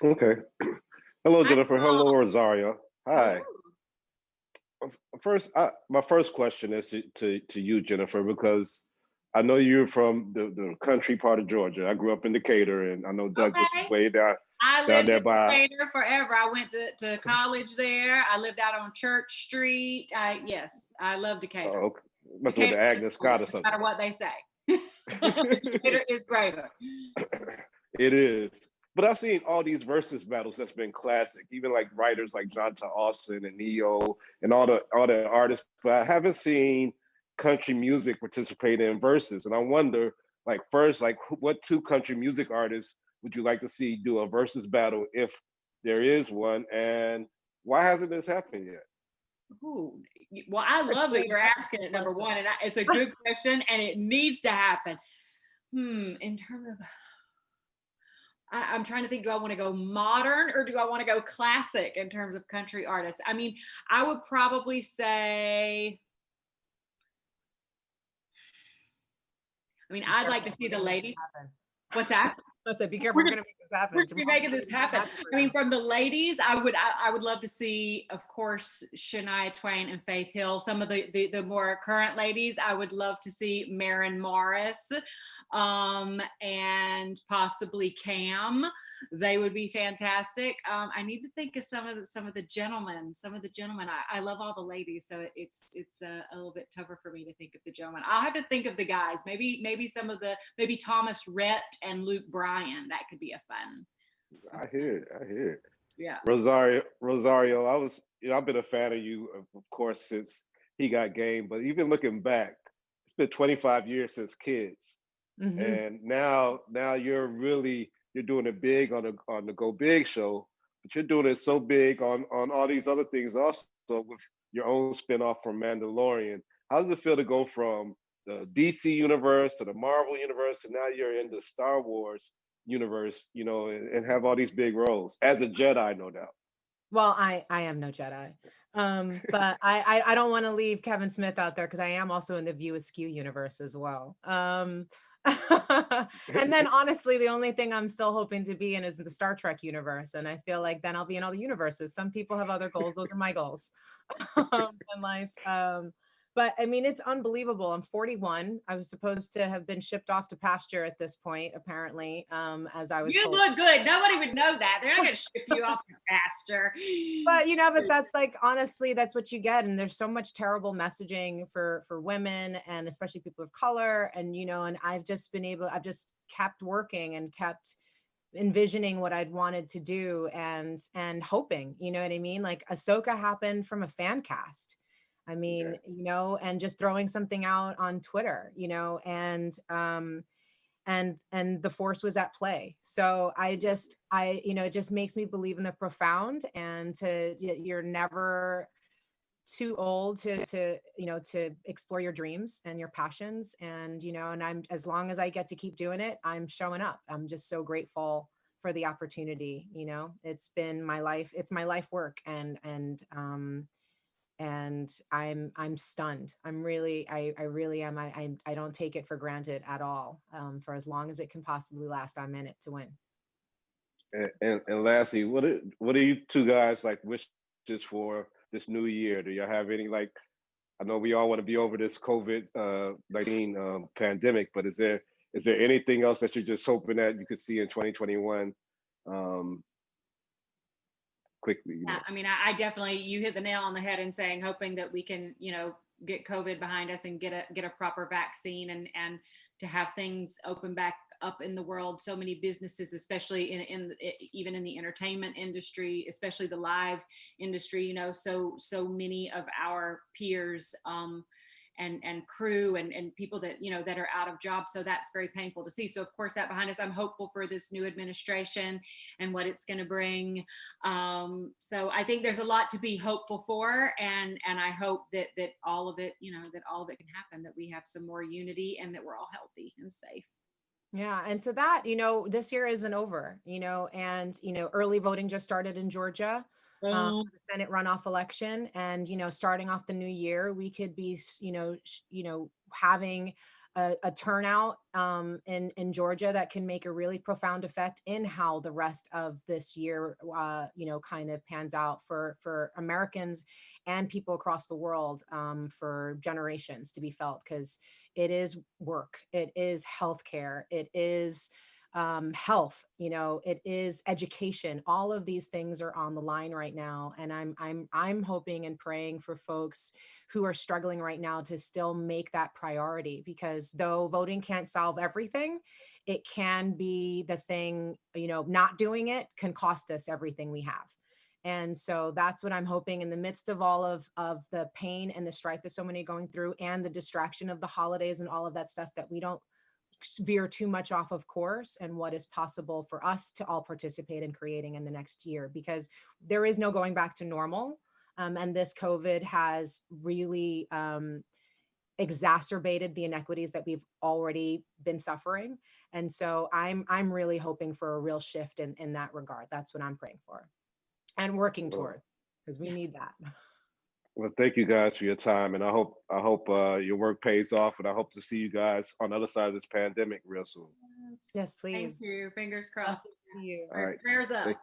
Okay. Hello, Hi, Jennifer. Hello, Paul. Rosario. Hello. Hi. My first question is to you, Jennifer, because I know you're from the country part of Georgia. I grew up in Decatur, and I know Douglas is Okay. way I down lived there in by Decatur forever. I went to college there. I lived out on Church Street. Yes, I love Decatur. okay, must with Decatur the is Agnes cool, Scott or no matter something. what they say. Decatur is greater. It is. But I've seen all these versus battles that's been classic, even like writers like John Austin and Neo and all the artists. But I haven't seen country music participate in verses. And I wonder, like first, like what two country music artists would you like to see do a versus battle if there is one? And why hasn't this happened yet? Ooh, well, I That's a love that great you're asking it, number question. one, and it's a good question, and it needs to happen. In terms of, I'm trying to think, do I want to go modern or do I want to go classic in terms of country artists? I mean, I would probably say, Be I'd like to careful. see We're the gonna make this ladies. happen. What's that? I said, be careful. We're We're gonna gonna make this we're happen. gonna be Jamal's making gonna this be happen. nuts for you. From the ladies, I would love to see, of course, Shania Twain and Faith Hill. Some of the more current ladies, I would love to see Maren Morris, and possibly Cam. They would be fantastic. I need to think of some of the gentlemen. Some of the gentlemen. I love all the ladies, so it's a little bit tougher for me to think of the gentlemen. I'll have to think of the guys. Maybe some of the maybe Thomas Rhett and Luke Bryan. That could be a fun. I hear it. I hear it. Yeah. Rosario, I've been a fan of you, of course, since he got game. But even looking back, it's been 25 years since Kids, Hmm. and now you're doing it big on the Go Big show, but you're doing it so big on all these other things also with your own spinoff from Mandalorian. How does it feel to go from the DC universe to the Marvel universe, and now you're in the Star Wars universe, and have all these big roles as a Jedi, no doubt. Well, I am no Jedi. But I don't want to leave Kevin Smith out there because I am also in the View Askew universe as well. And then honestly, the only thing I'm still hoping to be in is the Star Trek universe. And I feel like then I'll be in all the universes. Some people have other goals. Those are my goals in life. But I mean, it's unbelievable. I'm 41. I was supposed to have been shipped off to pasture at this point, apparently, as I was You told. look good. Nobody would know that. They're not going to ship you off to pasture. But but that's like honestly, that's what you get. And there's so much terrible messaging for women and especially people of color. And and I've just kept working and kept envisioning what I'd wanted to do and hoping, you know what I mean? Like Ahsoka happened from a fan cast. I Yeah. mean, and just throwing something out on Twitter, and the force was at play. So it just makes me believe in the profound, and you're never too old to explore your dreams and your passions. And and I'm as long as I get to keep doing it, I'm showing up. I'm just so grateful for the opportunity. It's been my life. It's my life work. And I'm stunned. I really am. I don't take it for granted at all. For as long as it can possibly last, I'm in it to win. And lastly, what are you two guys like wishes for this new year? Do y'all have any like? I know we all want to be over this COVID-19 pandemic, but is there anything else that you're just hoping that you could see in 2021 um, quickly? Yeah, I definitely, you hit the nail on the head in saying, hoping that we can, get COVID behind us and get a proper vaccine, and to have things open back up in the world. So many businesses, especially even in the entertainment industry, especially the live industry, so many of our peers, and crew and people that that are out of jobs. So that's very painful to see. So of course that behind us, I'm hopeful for this new administration and what it's going to bring. So I think there's a lot to be hopeful for, and I hope that all of it, that all of it can happen, that we have some more unity and that we're all healthy and safe. Yeah. And so that, this year isn't over, and, early voting just started in Georgia, for the Senate runoff election. And, starting off the new year, we could be, having a turnout in Georgia that can make a really profound effect in how the rest of this year, kind of pans out for Americans and people across the world, for generations to be felt, because it is work, it is healthcare, it is health, it is education. All of these things are on the line right now, and I'm hoping and praying for folks who are struggling right now to still make that priority, because though voting can't solve everything, it can be the thing. Not doing it can cost us everything we have. And so that's what I'm hoping, in the midst of all of the pain and the strife that so many are going through, and the distraction of the holidays and all of that stuff, that we don't veer too much off of course and what is possible for us to all participate in creating in the next year, because there is no going back to normal. And this COVID has really exacerbated the inequities that we've already been suffering. And so I'm really hoping for a real shift in that regard. That's what I'm praying for and working toward, because we need that. Well, thank you guys for your time, and I hope your work pays off, and I hope to see you guys on the other side of this pandemic real soon. Yes, please. Thank you. Fingers crossed. See you. All right. Prayers up.